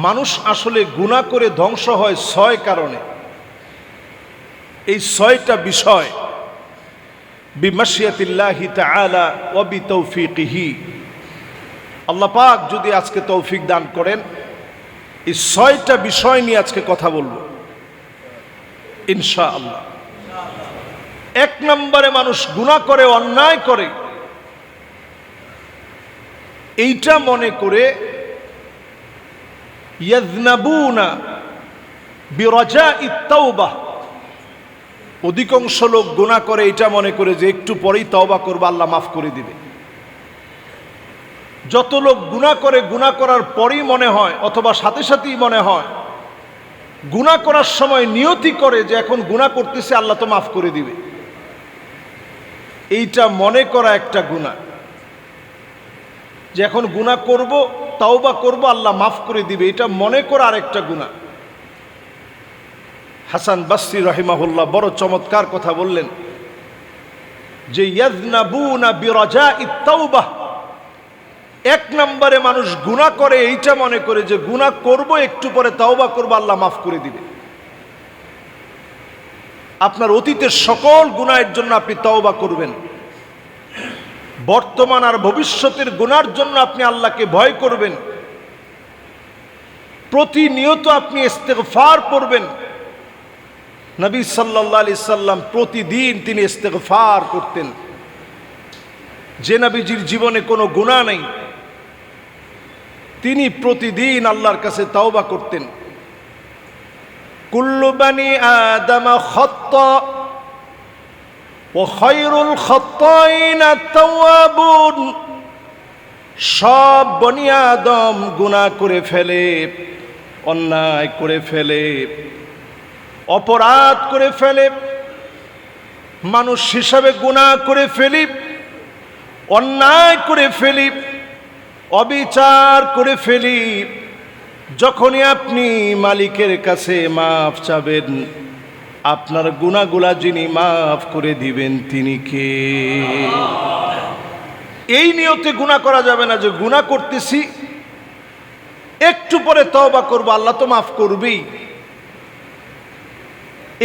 মানুষ আসলে গুনাহ করে ধ্বংস হয় ৬ কারণে। এই ৬টা বিষয় বিমাশিয়াতিল্লাহি তাআলা ওয়া বিতৌফিকিহি, আল্লাহ পাক যদি আজকে তৌফিক দান করেন এই ৬টা বিষয় নিয়ে আজকে কথা বলবো ইনশাআল্লাহ। ১ নম্বরে মানুষ গুনাহ করে, অন্যায় করে, এইটা মনে করে ইয়াযনাবুনা বিরাজাইত তাওবাহ, অধিকাংশ লোক গুনাহ করে এটা মনে করে যে একটু পরেই তওবা করবে, আল্লাহ মাফ করে দিবে। যত লোক গুনাহ করে গুনাহ করার পরেই মনে হয় অথবা সাথে সাথেই মনে হয়, গুনাহ করার সময় নিয়তি করে যে এখন গুনাহ করতেছে আল্লাহ তো মাফ করে দিবে। এইটা মনে করা একটা গুনাহ, যে এখন গুনাহ করব, তাওবা করব, আল্লাহ মাফ করে দিবে, এটা মনে করা আরেকটা গুনাহ। হাসান বসরি রাহিমাহুল্লাহ বড় চমৎকার কথা বললেন যে ইয়াযনাবুনা বিরাজাইত তাওবাহ, ১ নম্বরে মানুষ গুনাহ করে এইটা মনে করে যে গুনাহ করব, একটু পরে তাওবা করব, আল্লাহ মাফ করে দিবে। আপনার অতীতের সকল গুনাহের জন্য আপনি তাওবা করবেন, বর্তমান আর ভবিষ্যতের গুনার জন্য আপনি আল্লাহকে ভয় করবেন, প্রতিনিয়ত আপনি ইস্তেগফার করবেন। নবী সাল্লাল্লাহু আলাইহি সাল্লাম প্রতিদিন তিনি ইস্তেগফার করতেন। যে নবীজির জীবনে কোনো গুনাহ নেই তিনি প্রতিদিন আল্লাহর কাছে তাওবা করতেন। কুল্লু বানি আদম খাত্তা ওয়া খায়রুল খাত্তাইনা তাওয়াবুন, সব বনি আদম গুনাহ করে ফেলে, অন্যায় করে ফেলে, অপরাধ করে ফেলে, মানুষ হিসাবে গুনাহ করে ফেলি, অন্যায় করে ফেলি, অবিচার করে ফেলি। যখনই আপনি মালিকের কাছে মাফ চাবেন, আপনার গুনাহগুলা যিনি মাফ করে দিবেন তিনি কে? এই নিয়তে গুনাহ করা যাবে না যে গুনাহ করতেছি, একটু পরে তওবা করব, আল্লাহ তো মাফ করবেই।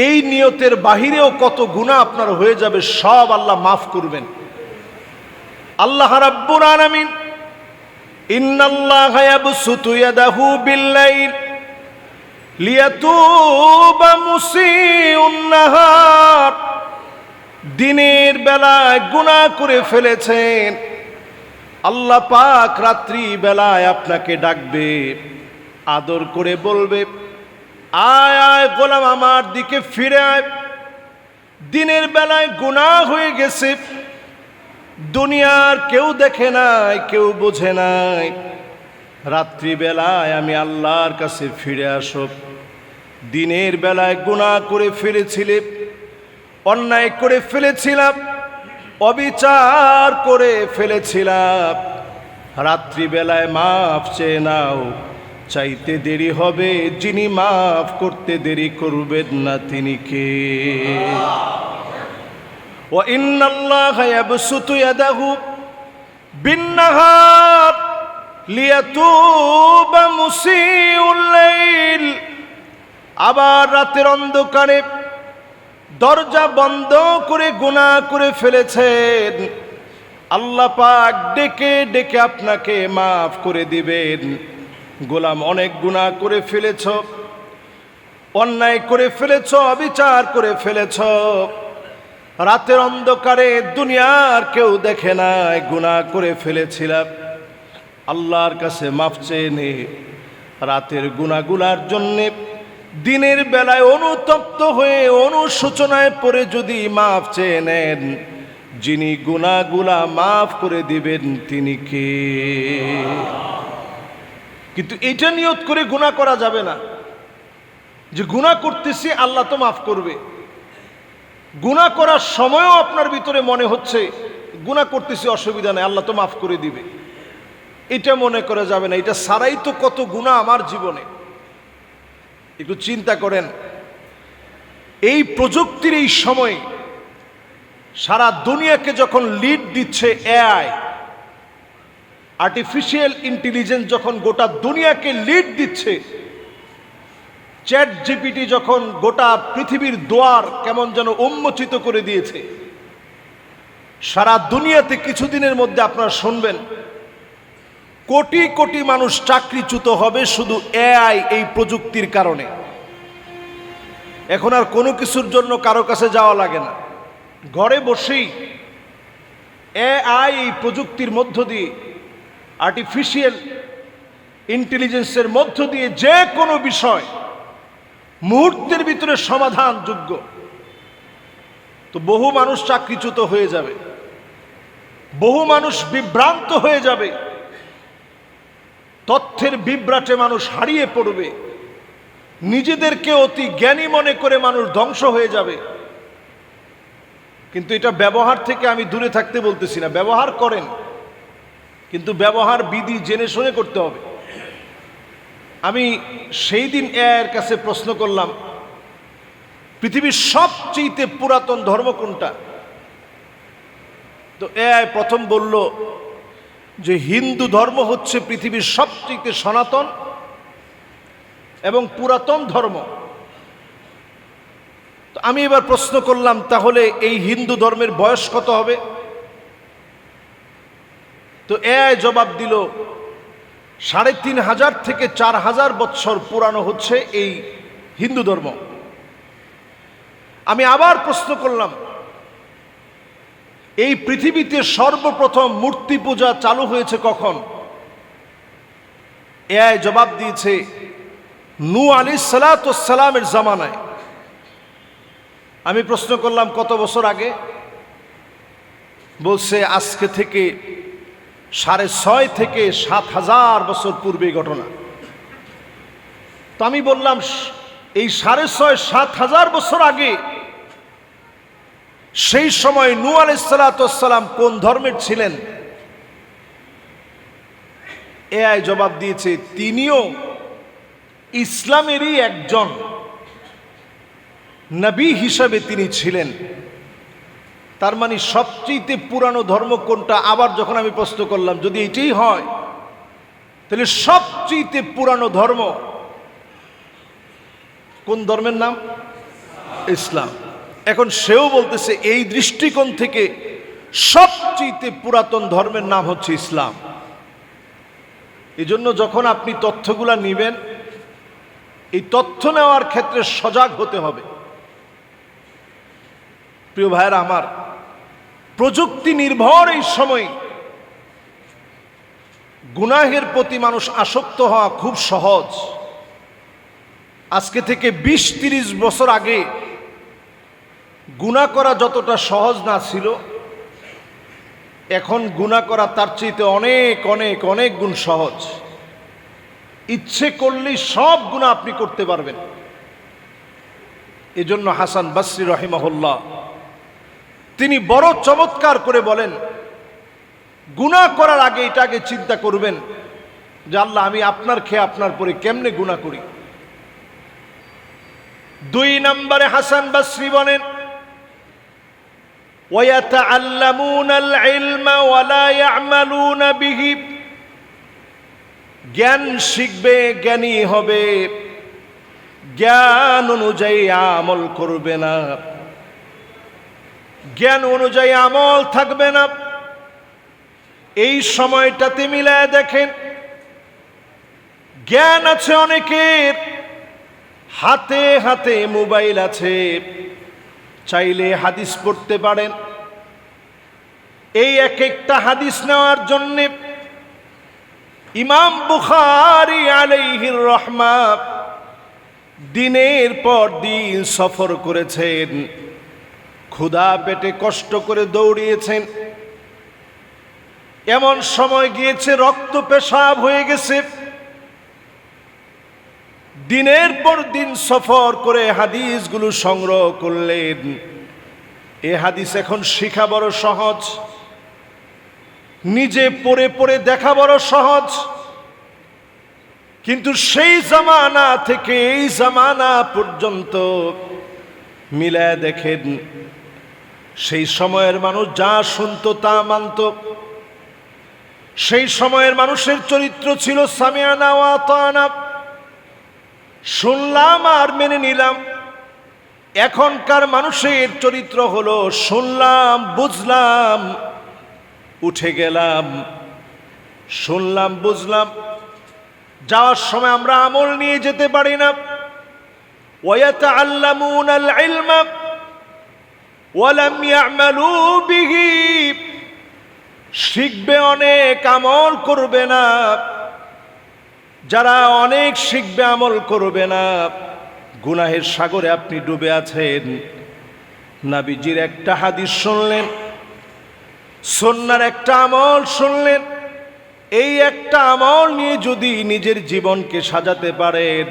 এই নিয়তের বাহিরেও কত গুনাহ আপনার হয়ে যাবে, সব আল্লাহ মাফ করবেন। আল্লাহ রাব্বুল আলামিন ইন্নাল্লাহা ইয়াবসুতু ইয়াদাহু বিল্লাইল লিয়াতুবা মুসিউন নাহার, দিনের বেলায় গুনাহ করে ফেলেছেন, আল্লাহ পাক রাত্রি বেলায় আপনাকে ডাকবে, আদর করে বলবে আয় আয় গোলাম আমার দিকে ফিরে আয়। দিনের বেলায় গুনাহ হয়ে গেছে, দুনিয়ার কেউ দেখে নাই, কেউ বোঝে নাই, রাত্রি বেলায় আমি আল্লাহর কাছে ফিরে আসো। দিনের বেলায় গুনাহ করে ফেলেছিলে, অন্যায় করে ফেলেছিলাম, অবিচার করে ফেলেছিলাম, রাত্রি বেলায় মাফ চেয়ে নাও। চাইতে দেরি হবে, যিনি মাফ করতে দেরি করবেন না তিনি কে? ওয়া ইন্নাল্লাহা ইয়াবসুতু ইয়াদাহু বিন-নাহার লিয়াতুবা মুসিউল লাইল, আবার রাতের অন্ধকারে দরজা বন্ধ করে গুনাহ করে ফেলেছেন, আল্লাহ পাক ডেকে ডেকে আপনাকে মাফ করে দিবেন। গোলাম অনেক গুনাহ করে ফেলেছ, অন্যায় করে ফেলেছ, অবিচার করে ফেলেছ, রাতের অন্ধকারে দুনিয়ার কেউ দেখে নাই, গুনাহ করে ফেলেছিলাম, আল্লাহর কাছে মাফ চেয়ে নে। রাতের গুনাহগুলার জন্যে দিনের বেলায় অনুতপ্ত হয়ে অনুশোচনায় পড়ে যদি মাফ চেয়ে নেন, যিনি গুনাহগুলা মাফ করে দিবেন তিনি কে? কিন্তু এটা নিয়ত করে গুনাহ করা যাবে না যে গুনাহ করতেছি আল্লাহ তো মাফ করবে। গুনাহ করার সময়ও আপনার ভিতরে মনে হচ্ছে গুনাহ করতেছি, অসুবিধা নেই, আল্লাহ তো মাফ করে দিবে, এটা মনে করা যাবে না। এটা সারাই তো কত গুনাহ আমার জীবনে। একটু চিন্তা করেন, এই প্রযুক্তির এই সময় সারা দুনিয়াকে যখন লিড দিচ্ছে এআই, আর্টিফিশিয়াল ইন্টেলিজেন্স যখন গোটা দুনিয়াকে লিড দিচ্ছে, চ্যাট জিপিটি যখন গোটা পৃথিবীর দুয়ার কেমন যেন উন্মোচিত করে দিয়েছে, সারা দুনিয়াতে কিছুদিনের মধ্যে আপনারা শুনবেন কোটি কোটি মানুষ চাকরিচ্যুত হবে শুধু এআই, এই প্রযুক্তির কারণে। এখন আর কোনো কিছুর জন্য কারো কাছে যাওয়া লাগে না, ঘরে বসেই এআই, এই প্রযুক্তির মধ্য দিয়ে, আর্টিফিশিয়াল ইন্টেলিজেন্সের মধ্য দিয়ে যে কোনো বিষয় মুহূর্তের ভিতরে সমাধানযোগ্য। তো বহু মানুষ চাকরিচ্যুত হয়ে যাবে, বহু মানুষ বিভ্রান্ত হয়ে যাবে, তথ্যের বিভ্রাটে মানুষ হারিয়ে পড়বে, নিজেদেরকে অতি জ্ঞানী মনে করে মানুষ ধ্বংস হয়ে যাবে। কিন্তু এটা ব্যবহার থেকে আমি দূরে থাকতে বলতেছি না, ব্যবহার করেন, কিন্তু ব্যবহার বিধি জেনে শুনে করতে হবে। আমি সেই দিন এর কাছে প্রশ্ন করলাম, পৃথিবীর সবচেয়ে পুরাতন ধর্ম কোনটা? তো এআই প্রথম বলল যে হিন্দু ধর্ম হচ্ছে পৃথিবীর সবচেয়ে সনাতন এবং পুরাতন ধর্ম। তো আমি এবার প্রশ্ন করলাম, তাহলে এই হিন্দু ধর্মের বয়স কত হবে? তো এআই জবাব দিল ৩,৫০০ থেকে ৪,০০০ বৎসর পুরানো হচ্ছে এই হিন্দু ধর্ম। আমি আবার প্রশ্ন করলাম, এই পৃথিবীতে সর্বপ্রথম মূর্তি পূজা চালু হয়েছে কখন? এআই জবাব দিয়েছে নূহ আলাইহিস সালামের জামানায়। আমি প্রশ্ন করলাম কত বছর আগে? বলছে আজকে থেকে ৬৫০ থেকে ৭,০০০ বছর পূর্বে ঘটনা। তো আমি বললাম এই ৬৫০-৭,০০০ বছর আগে, সেই সময় নূহ আলাইহিস সালাম কোন ধর্মের ছিলেন? এআই জবাব দিয়েছে তিনিও ইসলামেরই একজন নবী হিসাবে তিনি ছিলেন। তার মানে সবচেয়ে পুরানো ধর্ম কোনটা? আবার যখন আমি প্রশ্ন করলাম যদি এটাই হয় তাহলে সবচেয়ে পুরানো ধর্ম কোন ধর্মের নাম? ইসলাম। এখন সেও বলতেছে এই দৃষ্টিকোণ থেকে সবচেয়ে পুরাতন ধর্মের নাম হচ্ছে ইসলাম। এজন্য যখন আপনি তথ্যগুলা নিবেন, এই তথ্য নেওয়ার ক্ষেত্রে সজাগ হতে হবে। প্রিয় ভাইয়েরা আমার, প্রযুক্তি নির্ভর এই সময় গুনাহের প্রতি মানুষ আসক্ত হওয়া খুব সহজ। আজকে থেকে ২০-৩০ বছর আগে গুনাহ করা যতটা সহজ না ছিল, এখন গুনাহ করা তার চেয়ে অনেক অনেক অনেক গুণ সহজ। ইচ্ছে করলেই সব গুনাহ আপনি করতে পারবেন। এজন্য হাসান বসরি রাহিমাহুল্লাহ তিনি বড় চমৎকার করে বলেন, গুনাহ করার আগে এটা আগে চিন্তা করবেন যে আল্লাহ আমি আপনার খেয়ে আপনার পরে কেমনে গুনাহ করি। ২ নম্বরে হাসান বসরি বলেন ওয়ায়াতাআল্লামুনাল ইলমা ওয়ালা ইয়ামালুনা বিহি, জ্ঞান শিখবে, জ্ঞানী হবে, জ্ঞান অনুযায়ী আমল করবে না, জ্ঞান অনুযায়ী আমল থাকবে না। এই সময়টাতে মিলায় দেখেন, জ্ঞান আছে অনেকের, হাতে হাতে মোবাইল আছে, চাইলে হাদিস পড়তে পারেন। এই এক একটা হাদিস নেওয়ার জন্য ইমাম বুখারী আলাইহির রহমা দিনের পর দিন সফর করেছেন, ক্ষুধা পেটে কষ্ট করে দৌড়িয়েছেন। এমন সময় গিয়েছে রক্ত পেশাব হয়ে গেছে, দিনের পর দিন সফর করে হাদিসগুলো সংগ্রহ করলেন। এ হাদিস এখন শেখা বড় সহজ, নিজে পড়ে পড়ে দেখা বড় সহজ, কিন্তু সেই জামানা থেকে এই জামানা পর্যন্ত মিলায় দেখেন, সেই সময়ের মানুষ যা শুনতো তা মানত, সেই সময়ের মানুষের চরিত্র ছিল সামিআনা ওয়া আতানা, শুনলাম আর মেনে নিলাম। এখনকার মানুষের চরিত্র হলো শুনলাম বুঝলাম উঠে গেলাম, শুনলাম বুঝলাম, যাওয়ার সময় আমরা আমল নিয়ে যেতে পারি না। ওয়ায়াতাআল্লামুনাল ইলমা ওয়া লাম ইয়া'মালু বিহি, শিখবে অনেক আমল করবে না। যারা অনেক শিখবে আমল করবে না, গুনাহের সাগরে আপনি ডুবে আছেন। নবীজির একটা হাদিস শুনলেন, সুন্নাহর একটা আমল শুনলেন, এই একটা আমল নিয়ে যদি নিজের জীবনকে সাজাতে পারেন,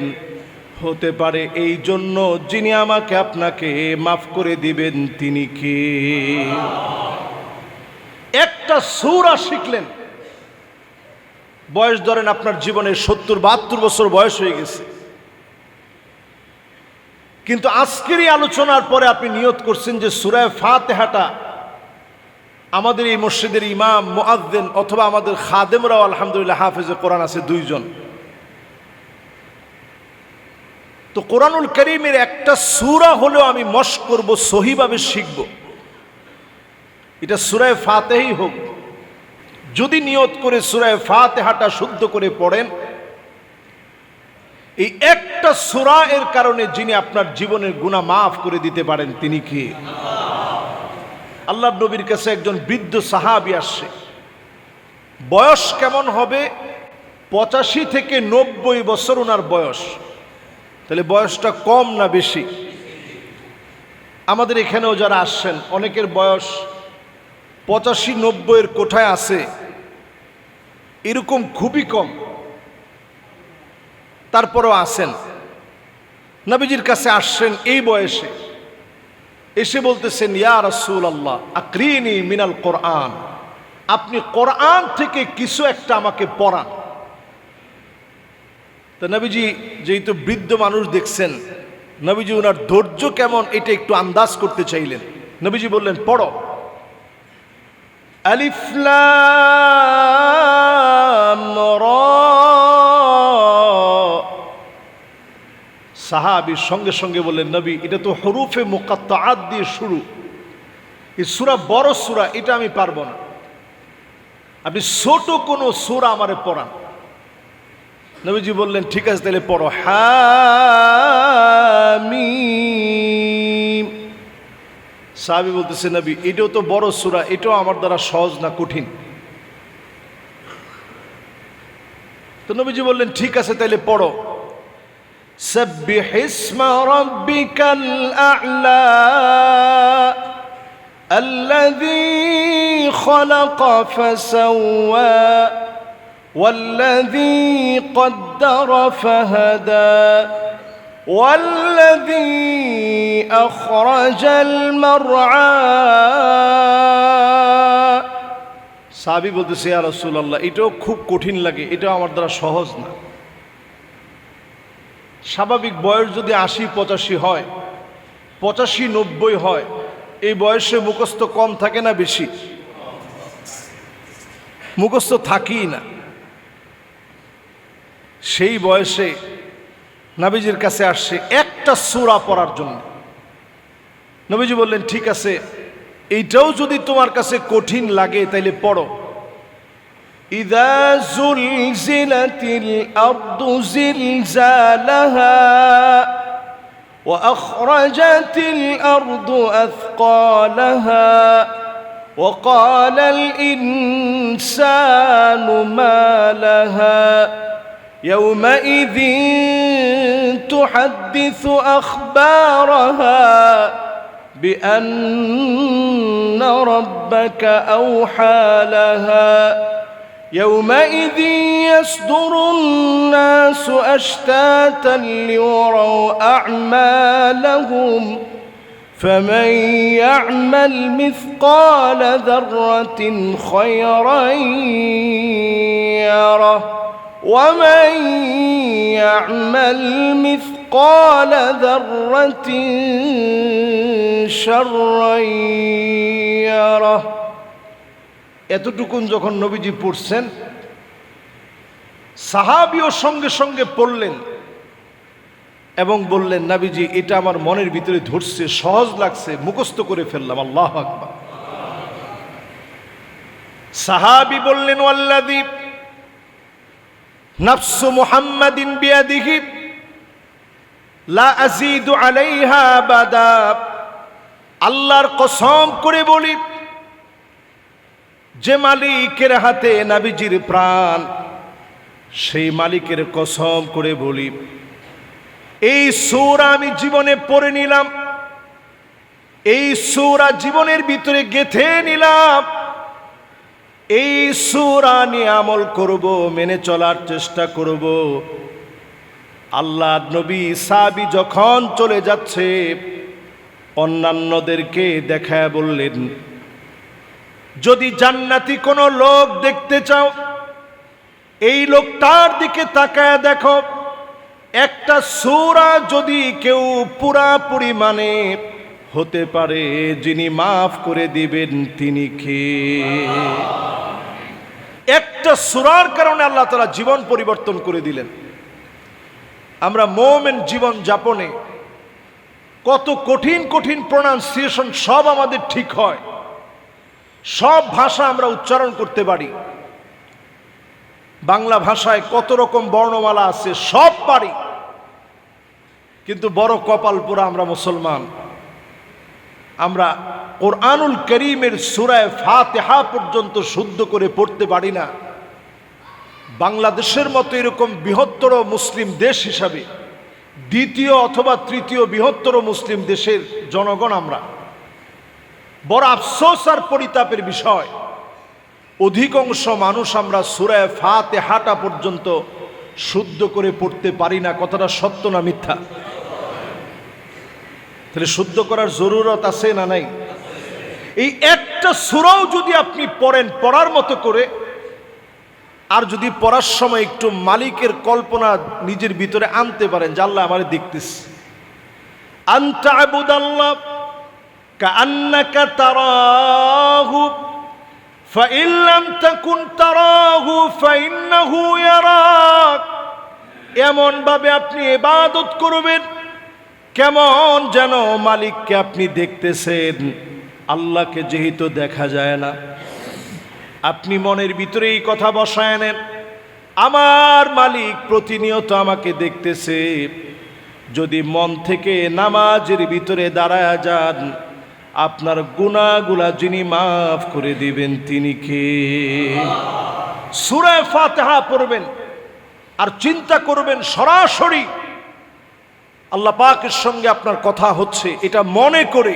হতে পারে এই জন্য যিনি আমাকে আপনাকে মাফ করে দিবেন তিনি কে? একটা সূরা শিখলেন, বয়স ধরেন আপনার জীবনের 70-72 বছর বয়স হয়ে গেছে, কিন্তু আজকের এই আলোচনার পরে আপনি নিয়ত করছেন যে সূরা ফাতিহাটা আমাদের এই মসজিদের ইমাম, মুয়াজ্জিন অথবা আমাদের খাদেমরাও আলহামদুলিল্লাহ হাফেজে কোরআন আছে 2 জন। তো কোরআনুল কারীমের একটা সূরা হলেও আমি মশক করব, সহিভাবে শিখব। এটা সূরা ফাতিহাই হোক, যদি নিয়ত করে সূরা ফাতিহাটা শুদ্ধ করে পড়েন, এই একটা সূরা এর কারণে যিনি আপনার জীবনের গুনাহ মাফ করে দিতে পারেন তিনি কে? আল্লাহর নবীর কাছে একজন বৃদ্ধ সাহাবী আসছে। বয়স কেমন হবে? 85 থেকে 90 বছর ওনার বয়স। তাহলে বয়সটা কম না বেশি? আমাদের এখানেও যারা আসছেন অনেকের বয়স 85-90 এর কোঠায় আছে, এরকম খুবই কম, তারপরও আসেন। নবীজির কাছে আসছেন এই বয়সে, এসে বলতেছেন ইয়া রাসূলুল্লাহ আকরিনি মিনাল কোরআন, আপনি কোরআন থেকে কিছু একটা আমাকে পড়ান। তো নবীজি যেহেতু বৃদ্ধ মানুষ দেখছেন, নবীজি ওনার ধৈর্য কেমন এটা একটু আন্দাজ করতে চাইলেন। নবীজি বললেন পড়ো। আলিফ লাম রা। সাহাবীর সঙ্গে সঙ্গে বললেন নবী এটা তো হরুফে মুকাত্তাআত দিয়ে শুরু, এই সূরা বড় সূরা, এটা আমি পারবো না, আপনি ছোট কোনো সূরা আমারে পড়ান। নবীজি বললেন ঠিক আছে তাহলে পড়ো হামিম। সাহাবী বলতেছে নবী এটাও তো বড় সূরা, এটাও আমার দ্বারা সহজ না কঠিন? তো নবীজি বললেন ঠিক আছে তাহলে পড়ো সাব্বিহ ইসমা রাব্বিকাল আ'লা আল্লাযী খালাকা ফাসাওয়া والذي قدر فهدى والذي أخرج المرعى। সাহাবী বলতেছে ইয়া রাসূলুল্লাহ এটাও খুব কঠিন লাগে, এটাও আমার দ্বারা সহজ না। স্বাভাবিক বয়স যদি 80-85 হয়, 85-90 হয়, এই বয়সে মুখস্থ কম থাকে না বেশি? মুখস্থ থাকেই না। সেই বয়সে নবীজির কাছে আসছে একটা সূরা পড়ার জন্য। নবীজি বললেন ঠিক আছে এইটাও যদি তোমার কাছে কঠিন লাগে তাইলে পড়ো ইযা যুলজিলাতিল আরদু জিলজালাহা ওয়া আখরাজাতিল আরদু আথকালাহা ওয়া ক্বালাল ইনসানু মা লাহা يومئذ تحدث أخبارها بأن ربك أوحى لها يومئذ يصدر الناس أشتاتا ليروا أعمالهم فمن يعمل مثقال ذرة خيرا يره ومن يعمل مثقال ذرة شرا يره। এতটুকুন যখন নবীজি পড়ছেন, সাহাবীও সঙ্গে সঙ্গে পড়লেন এবং বললেন, নবীজি এটা আমার মনের ভিতরে ধরছে, সহজ লাগছে, মুখস্থ করে ফেললাম। আল্লাহু আকবার। সাহাবী বললেন, ওয়াল্লাযী নাফসু মুহাম্মাদিন বিয়াদিহি লা আযীদু আলাইহা আবাদা। আল্লাহর কসম করে বলি, যে মালিকের হাতে নবীজির প্রাণ, সেই মালিকের কসম করে বলি, এই সূরা আমি জীবনে পড়ে নিলাম, এই সূরা জীবনের ভিতরে গেঁথে নিলাম, এই সূরা নিয়ে আমল করব, মেনে চলার চেষ্টা করব। আল্লাহর নবী সাহাবী যখন চলে যাচ্ছে, অন্যান্যদেরকে দেখায় বললেন, যদি জান্নাতি কোনো লোক দেখতে চাও, এই লোকটার দিকে তাকায় দেখো। একটা সূরা যদি কেউ পুরাপুরি মানে, হতে পারে যিনি মাফ করে দিবেন তিনি কে? একটা সূরার কারণে আল্লাহ তাআলা জীবন পরিবর্তন করে দিলেন। আমরা মুমিন জীবন যাপনে কত কঠিন কঠিন প্রোনাউন্সিয়েশন সব আমাদের ঠিক হয়, সব ভাষা আমরা উচ্চারণ করতে পারি। বাংলা ভাষায় কত রকম বর্ণমালা আছে, সব পারি, কিন্তু বড় কপাল পোড়া আমরা মুসলমান। আমরা কোরআনুল কারীমের সূরা ফাতিহা পর্যন্ত শুদ্ধ করে পড়তে পারি না। বাংলাদেশের মতো এরকম বৃহত্তর মুসলিম দেশ হিসাবে দ্বিতীয় অথবা তৃতীয় বৃহত্তর মুসলিম দেশের জনগণ আমরা, বড় আফসোস আর পরিতাপের বিষয়, অধিকাংশ মানুষ আমরা সূরা ফাতিহাটা পর্যন্ত শুদ্ধ করে পড়তে পারি না। কথাটা সত্য না মিথ্যা? তাহলে শুদ্ধ করার জরুরত আছে না নাই? এই একটা সূরাও যদি আপনি পড়েন পড়ার মতো করে, আর যদি পড়ার সময় একটু মালিকের কল্পনা নিজের ভিতরে আনতে পারেন, যে আল্লাহ আমারে দেখতেছে, আনতা আবুদাল্লাহ কাআন্নাকা তারাহু ফাইন লাম তাকুন তারাহু ফাইন্নাহু ইয়ারাক। এমন ভাবে আপনি ইবাদত করবেন কেমন যেন মালিককে আপনি দেখতেছেন। আল্লাহকে যেহেতু দেখা যায় না, আপনি মনের ভিতরে এই কথা বসায় নেন, আমার মালিক প্রতিনিয়ত আমাকে দেখতেছে। যদি মন থেকে নামাজের ভিতরে দাঁড়ায় যান, আপনার গুনাহগুলা যিনি মাফ করে দিবেন তিনি কে? সূরা ফাতিহা পড়বেন আর চিন্তা করবেন সরাসরি আল্লাহ পাকের সঙ্গে আপনার কথা হচ্ছে, এটা মনে করে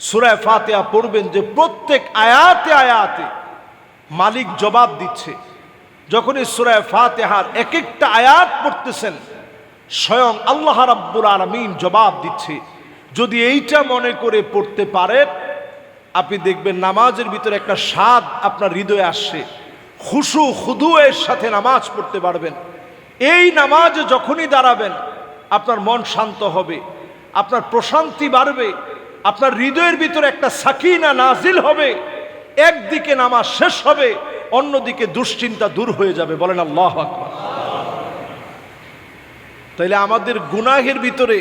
সূরা ফাতিহা পড়বেন, যে প্রত্যেক আয়াতে আয়াতে মালিক জবাব দিচ্ছে। যখন এই সূরা ফাতিহার এক একটা আয়াত পড়তেছেন, স্বয়ং আল্লাহ রাব্বুল আলামিন জবাব দিচ্ছে। যদি এইটা মনে করে পড়তে পারেন, আপনি দেখবেন নামাজের ভিতরে একটা স্বাদ আপনার হৃদয়ে আসছে, খুশু খুদুয়ের সাথে নামাজ পড়তে পারবেন। এই নামাজে যখনই দাঁড়াবেন, আপনার মন শান্ত হবে, আপনার প্রশান্তি বাড়বে, আপনার হৃদয়ের ভিতরে একটা সাকিনা নাজিল হবে। একদিকে নামাজ শেষ হবে, অন্যদিকে দুশ্চিন্তা দূর হয়ে যাবে। বলেন আল্লাহু আকবার। তাইলে আমাদের গুনাহের ভিতরে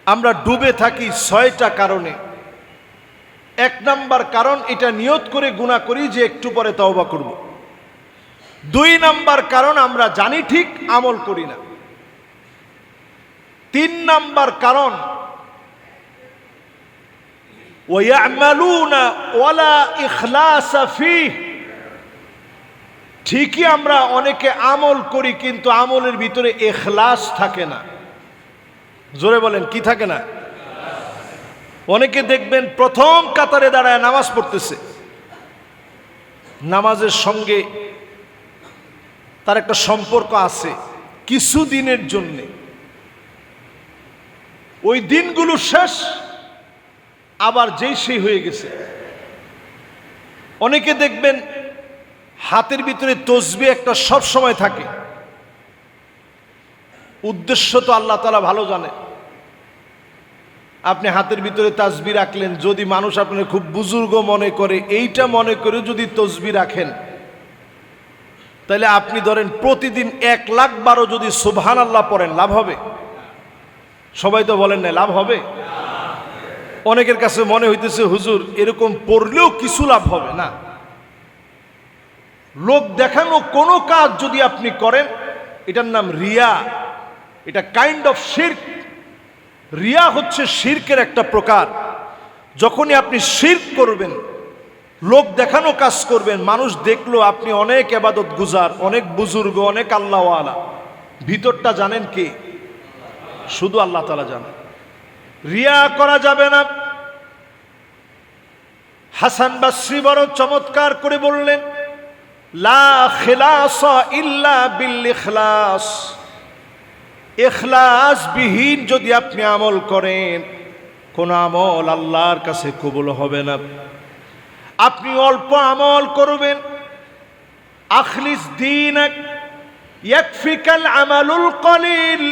আমরা ডুবে থাকি 6টা কারণে। 1 নাম্বার কারণ, এটা নিয়ত করে গুনাহ করি যে একটু পরে তওবা করব। 2 নাম্বার কারণ, আমরা জানি ঠিক আমল করি না। 3 নাম্বার কারণ, ওয়ায়ামালুনা ওয়ালা ইখলাসা ফীহ। ঠিকই আমরা অনেকে আমল করি, কিন্তু আমলের ভিতরে ইখলাস থাকে না। জোরে বলেন, কি থাকে না? অনেকে দেখবেন প্রথম কাতারে দাঁড়ায় নামাজ পড়তেছে, নামাজের সঙ্গে তার একটা সম্পর্ক আছে কিছুদিনের জন্য, ওই দিনগুলো শেষ, আবার যেই সেই হয়ে গেছে। অনেকে দেখবেন হাতের ভিতরে তসবিহ একটা সব সময় থাকে, উদ্দেশ্য তো আল্লাহ তাআলা ভালো জানে। আপনি হাতের ভিতরে তাসবি রাখলেন, যদি মানুষ আপনার খুব বুজুর্গ মনে করে, এইটা মনে করে যদি তসবি রাখেন, তাহলে আপনি ধরেন প্রতিদিন 1,00,000 বারও যদি সুবহানাল্লাহ পড়েন, লাভ হবে? সবাই তো বলেন না লাভ হবে। অনেকের কাছে মনে হইতেছে হুজুর এরকম পড়লেও কিছু লাভ হবে না। লোক দেখানো কোনো কাজ যদি আপনি করেন, এটার নাম রিয়া, এটা কাইন্ড অফ শিরক। রিয়া হচ্ছে শিরকের একটা প্রকার। যখনই আপনি শিরক করবেন, লোক দেখানো কাজ করবেন, মানুষ দেখলো আপনি অনেক ইবাদত গুজার, অনেক বুজুর্গ, অনেক আল্লাহওয়ালা, ভিতরটা জানেন কে? শুধু আল্লাহ তাআলা জানেন। রিয়া করা যাবে না। হাসান বসরি বড় চমৎকার করে বললেন, লা খিলাসা ইল্লা বিল ইখলাস। ইখলাস বিহীন যদি আপনি আমল করেন, কোন আমল আল্লাহর কাছে কবুল হবে না। আপনি অল্প আমল করবেন, আখলিস দীনাক ইয়াকফিকাল আমালুল কলিল।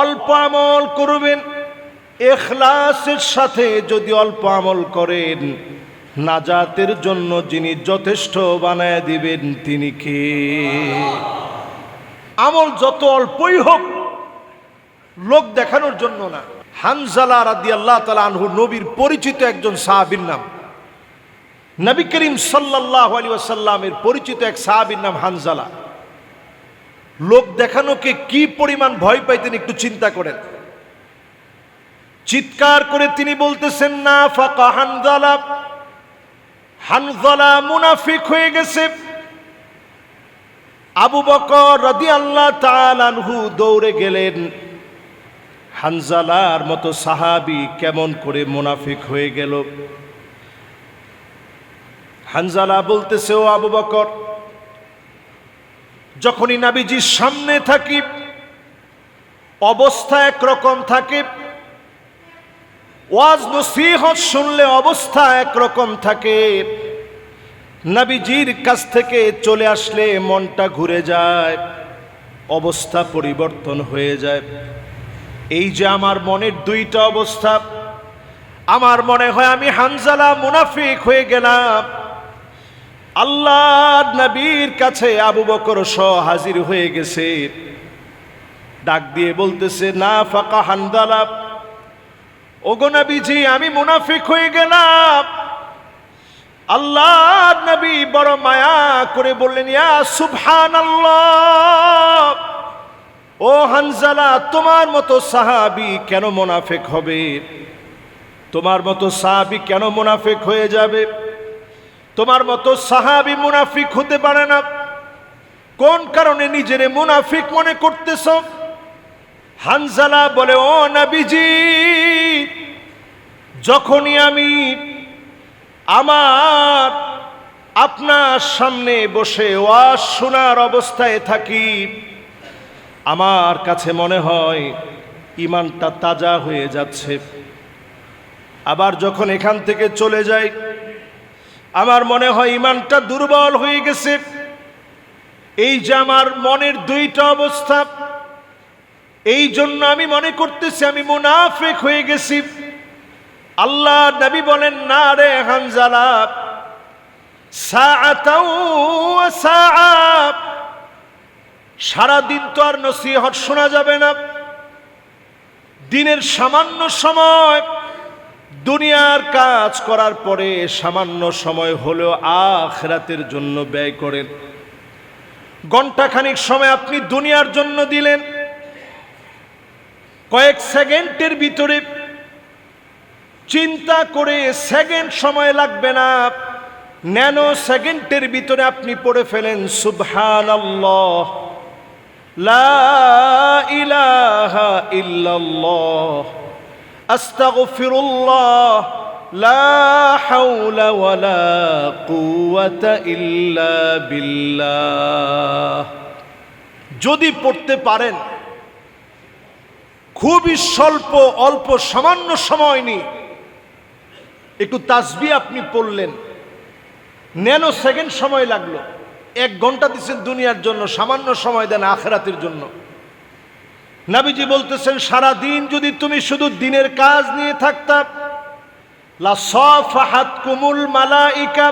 অল্প আমল করবেন, ইখলাসের সাথে যদি অল্প আমল করেন, নাজাতের জন্য যিনি যথেষ্ট বানায় দিবেন তিনি কে? আমল যত অল্পই হোক, লোক দেখানোর জন্য না। হানজালা রাদিয়াল্লাহু তাআলা আনহু নবীর পরিচিত একজন সাহাবীর নাম। নবী করিম সাল্লাল্লাহু আলাইহি ওয়াসাল্লামের পরিচিত এক সাহাবীর নাম হানজালা। লোক দেখানোকে কি পরিমাণ ভয় পাইতেন একটু চিন্তা করেন। চিৎকার করে তিনি বলতেছেন, না ফাকা হানজালা, হানজালা মুনাফিক হয়ে গেছে। আবু বকর রাদিয়াল্লাহু তাআলা আনহু দৌড়ে গেলেন, হানজালার মতো সাহাবী কেমন করে মুনাফিক হয়ে গেল? হানজালা বলতেছে, ও আবু বকর, যখনই নবীজির সামনে থাকি অবস্থা একরকম থাকে, ওয়াজ নসিহত শুনলে অবস্থা একরকম থাকে, নবীজির কাছ থেকে চলে আসলে মনটা ঘুরে যায়, অবস্থা পরিবর্তন হয়ে যায়। এই যে আমার মনের দুইটা অবস্থা, আমার মনে হয় আমি হানজালা মুনাফিক হয়ে গেলাম। আল্লাহর নবীর কাছে আবু বকর সহ হাজির হয়ে গেছে, ডাক দিয়ে বলতেছে, না ফাকা হানজালা, ওগো নবীজি আমি মুনাফিক হয়ে গেলাম। আল্লাহর নবী বড় মায়া করে বললেন, ইয়া সুবহানাল্লাহ, ও হানজালা, তোমার মতো সাহাবী কেন মুনাফিক হবে? তোমার মতো সাহাবী কেন মুনাফিক হয়ে যাবে? তোমার মতো সাহাবী মুনাফিক হতে পারে না। কোন কারণে নিজেরে মুনাফিক মনে করতেছ? হানজালা বলে, ও নবীজি, যখনই আমি আপনার সামনে বসে ওয়াজ শোনার অবস্থায় থাকি, আমার কাছে মনে হয় ঈমানটা তাজা হয়ে যাচ্ছে। আবার যখন এখান থেকে চলে যাই, আমার মনে হয় ঈমানটা দুর্বল হয়ে গেছে। এই যে আমার মনের দুইটা অবস্থা, এই জন্য আমি মনে করতেছি আমি মুনাফিক হয়ে গেছি। আল্লাহ নবী বলেন, না রে হানজালা, সাআতাও ওয়া সাআ, সারাদিন তো আর নসিহত শোনা যাবে না। দিনের সামান্য সময় দুনিয়ার কাজ করার পরে সামান্য সময় হলেও আখিরাতের জন্য ব্যয় করেন। ঘন্টাখানিক সময় আপনি দুনিয়ার জন্য দিলেন, কয়েক সেকেন্ডের ভিতরে চিন্তা করে, সেকেন্ড সময় লাগবে না, ন্যানো সেকেন্ডের ভিতরে আপনি পড়ে ফেলেন সুবহানাল্লাহ, লা ইলাহা ইল্লাল্লাহ, আস্তাগফিরুল্লাহ, লা হাওলা ওয়ালা কুওয়াতা ইল্লা বিল্লাহ। যদি পড়তে পারেন, খুবই স্বল্প অল্প সামান্য সময় নিয়ে একটু তাসবিহ আপনি পড়লেন, ন্যানো সেকেন্ড সময় লাগলো, 1 ঘন্টা দিচ্ছেন দুনিয়ার জন্য, সামান্য সময় দেন আখিরাতের জন্য। নবীজি বলতেছেন সারা দিন যদি তুমি শুধু দিনের কাজ নিয়ে থাকতা, লা সাফাহাতকুমুল মালাইকা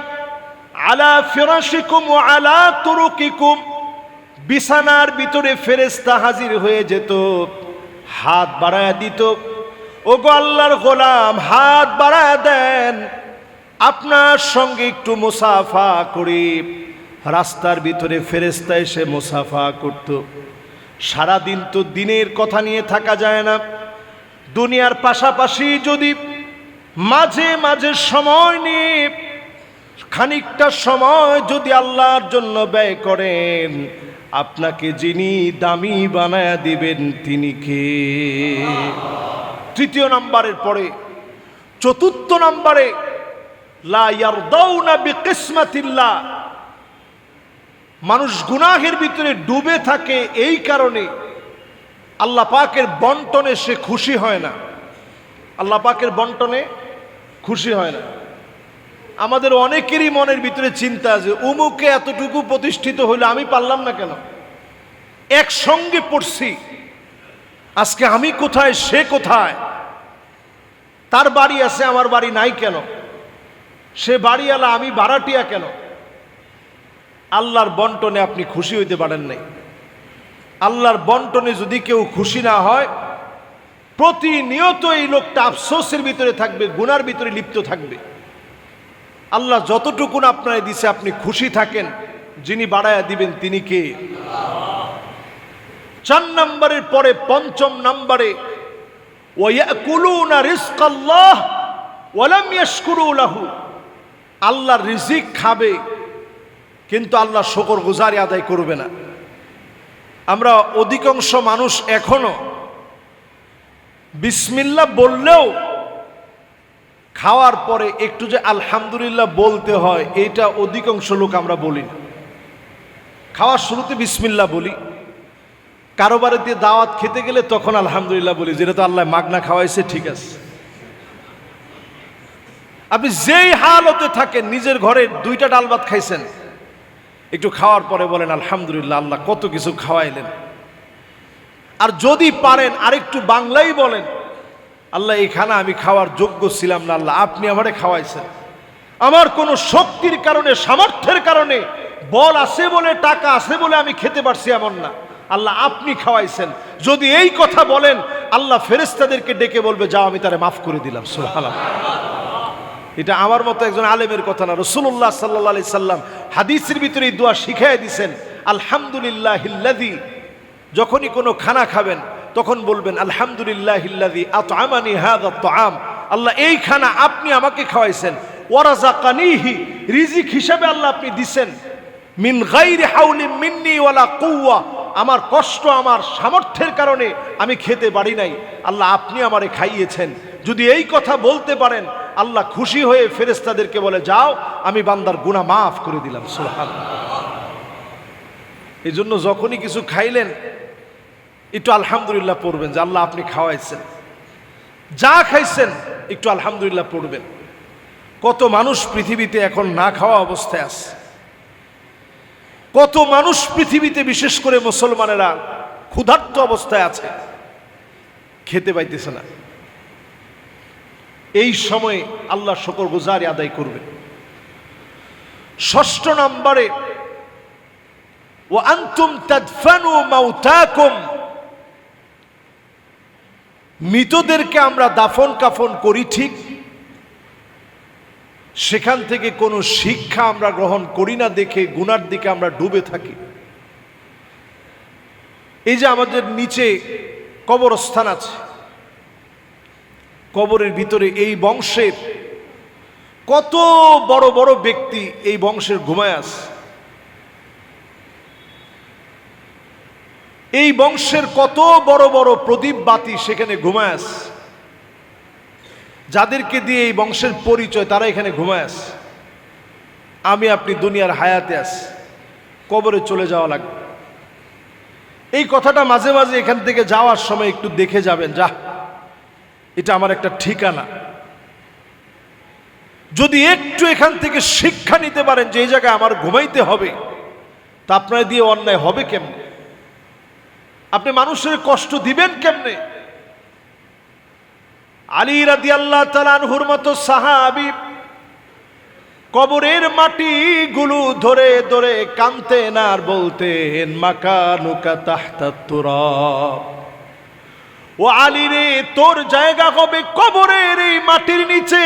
আলা ফিরাশিকুম ওয়া আলা তুরুকিকুম, বিছানার ভিতরে ফেরেশতা হাজির হয়ে যেত, হাত বাড়ায়া দিত, ওগো আল্লাহর গোলাম হাত বাড়ায়া দেন, আপনার সঙ্গে একটু মুসাফা করি। রাস্তার ভিতরে ফেরেশতা এসে মুসাফা করত। সারাদিন তো দিনের কথা নিয়ে থাকা যায় না, দুনিয়ার পাশাপাশি যদি মাঝে মাঝে সময় নিয়ে খানিকটা সময় যদি আল্লাহর জন্য ব্যয় করেন, আপনাকে যিনি দামি বানায়া দিবেন তিনি কে? তৃতীয় নম্বরের পরে চতুর্থ নম্বরে লা ইয়ারদাউনা বিকিসমাতিল্লাহ, মানুষ গুনাহের ভিতরে ডুবে থাকে এই কারণে আল্লাহ পাকের বন্টনে সে খুশি হয় না। আল্লাহ পাকের বন্টনে খুশি হয় না। আমাদের অনেকেরই মনের ভিতরে চিন্তা আছে, উমুকে এতটুকু প্রতিষ্ঠিত হইলে আমি পারলাম না কেন? একসঙ্গে পড়ছি, আজকে আমি কোথায় সে কোথায়? তার বাড়ি আছে আমার বাড়ি নাই কেন? সে বাড়িওয়ালা আমি ভাড়াটিয়া কেন? আল্লাহর বন্টনে আপনি খুশি হইতে পারেন নাই। আল্লাহর বন্টনে যদি কেউ খুশি না হয়, প্রতিনিয়ত এই লোকটা আফসোসের ভিতরে থাকবে, গুনার ভিতরে লিপ্ত থাকবে। আল্লাহ যতটুকুন আপনার দিছে আপনি খুশি থাকেন, যিনি বাড়ায়া দিবেন তিনি কে? 4 নম্বরের পরে 5ম নম্বরে ওয়ায়াকুলুনা রিজকাল্লাহ ওয়া লাম ইয়াশকুরু লাহু, আল্লাহর রিজিক খাবে কিন্তু আল্লাহ শুকরগুজারি আদায় করবে না। আমরা অধিকাংশ মানুষ এখনো বিসমিল্লাহ বললেও খাওয়ার পরে একটু যে আলহামদুলিল্লাহ বলতে হয়, এইটা অধিকাংশ লোক আমরা বলি না। খাওয়ার শুরুতে বিসমিল্লাহ বলি, কারোবারে দিয়ে দাওয়াত খেতে গেলে তখন আলহামদুলিল্লাহ বলি, যেটা তো আল্লাহ মাগনা খাওয়াইছে, ঠিক আছে। আপনি যেই হালতে থাকেন, নিজের ঘরে 2টা ডাল ভাত খাইছেন, একটু খাওয়ার পরে বলেন আলহামদুলিল্লাহ, আল্লাহ কত কিছু খাওয়াইলেন। আর যদি পারেন আরেকটু বাংলাই বলেন, আল্লাহ এই খানা আমি খাওয়ার যোগ্য ছিলাম না, আল্লাহ আপনি আমারে খাওয়াইছেন। আমার কোনো শক্তির কারণে, সামর্থ্যের কারণে, বল আছে বলে, টাকা আছে বলে আমি খেতে পারছি এমন না, আল্লাহ আপনি খাওয়াইছেন। যদি এই কথা বলেন, আল্লাহ ফেরেশতাদেরকে ডেকে বলবে যাও আমি তারে মাফ করে দিলাম। সুবহানাল্লাহ। এটা আমার মতো একজন আলেমের কথা না, রাসূলুল্লাহ সাল্লাল্লাহু আলাইহি সাল্লাম হাদিসের ভিতরে এই দোয়া শিখিয়ে দিয়েছেন। আলহামদুলিল্লাহিল্লাযী, যখনই কোনো খানা খাবেন তখন বলবেন আলহামদুলিল্লাহিল্লাযী আত'আমানি হাযা আত-তা'আম, আল্লাহ এই খানা আপনি আমাকে খাওয়াইছেন। ওয়া রাযাকানিহি, রিজিক হিসাবে আল্লাহ আপনি দিবেন। মিন গায়রি হাওলিন মিন্নি ওয়ালা কুওয়া, আমার কষ্ট, আমার সামর্থ্যের কারণে আমি খেতে পারি নাই, আল্লাহ আপনি আমারে খাইয়েছেন। যদি এই কথা বলতে পারেন, আল্লাহ খুশি হয়ে ফেরেশতাদেরকে বলে যাও আমি বান্দার গুনাহ মাফ করে দিলাম। সুবহানাল্লাহ। এই জন্য যখনই কিছু খাইলেন একটু আলহামদুলিল্লাহ পড়বেন, যে আল্লাহ আপনি খাওয়াইছেন। যা খাইছেন একটু আলহামদুলিল্লাহ পড়বেন। কত মানুষ পৃথিবীতে এখন না খাওয়া অবস্থায় আছে, কত মানুষ পৃথিবীতে বিশেষ করে মুসলমানেরা ক্ষুধার্ত অবস্থায় আছে, খেতে পাইতেছে না। এই সময়ে আল্লাহ শুকরগুজারি আদায় করবে। 6 নম্বরে ওয়া আনতুম তাদফানু মাউতাকুম, মৃতদেরকে আমরা দাফন কাফন করি ঠিক, সেখান থেকে কোনো শিক্ষা আমরা গ্রহণ করি না দেখে গুনার দিকে আমরা ডুবে থাকি। এই যে আমাদের নিচে কবরস্থান আছে, কবরের ভিতরে এই বংশের কত বড় বড় ব্যক্তি এই বংশের ঘুমায় আছে। এই বংশের কত বড় বড় প্রদীপ বাতি সেখানে ঘুমায় আছে। যাদেরকে দিয়ে এই বংশের পরিচয় তারা এখানে ঘুমায় আছে। আমি আপনি দুনিয়ার হায়াতে আছি, কবরে চলে যাওয়া লাগবে। এই কথাটা মাঝে মাঝে এখান থেকে যাওয়ার সময় একটু দেখে যাবেন, যা এটা আমার একটা ঠিকানা। যদি একটু এখান থেকে শিক্ষা নিতে পারেন যে এই জায়গায় আমার ঘুমাইতে হবে, তা আপনার দিয়ে অন্যায় হবে কেমন? আপনি মানুষের কষ্ট দিবেন কেমনে? আলী রাদিয়াল্লাহু তাআলা আনহুর মতো সাহাবী কবরের মাটিগুলো ধরে ধরে কাঁদতেন আর বলতেন মাকানুকা তাহতাত তুরাব, ও আলী রে, তোর জায়গা হবে কবরের এই মাটির নিচে,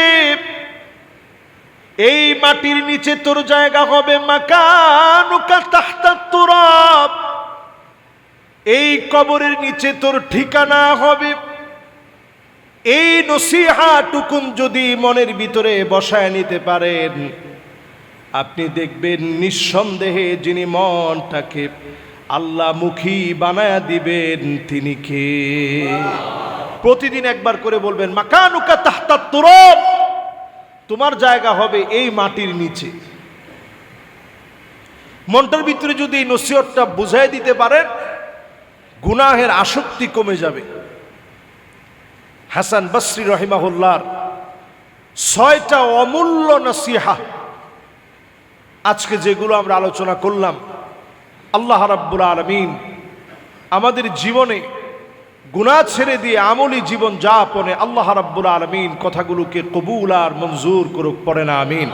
এই মাটির নিচে তোর জায়গা হবে। মাকানুকা তাহতাত তুরাব, এই কবরের নিচে তোর ঠিকানা হবে। এই নসিহাটুকুন যদি মনের ভিতরে বসায় নিতে পারেন, আপনি দেখবেন নিঃসন্দেহে যিনি মনটাকে আল্লাহমুখী বানায়া দিবেন তিনি কে? প্রতিদিন একবার করে বলবেন মাকানুকা তাহতাত তুরাব, তোমার জায়গা হবে এই মাটির নিচে। মনটার ভিতরে যদি এই নসিহতটা বুঝাই দিতে পারেন, গুনাহের আসক্তি কমে যাবে। হাসান বসরি রহিমাহুল্লাহর 6টা অমূল্য নসিহা আজকে যেগুলো আমরা আলোচনা করলাম, আল্লাহ রাব্বুল আলামিন আমাদের জীবনে গুনাহ ছেড়ে দিয়ে আমলি জীবন যাপনে আল্লাহ রাব্বুল আলামিন কথাগুলোকে কবুল আর মঞ্জুর করুক, পড়েন আমিন।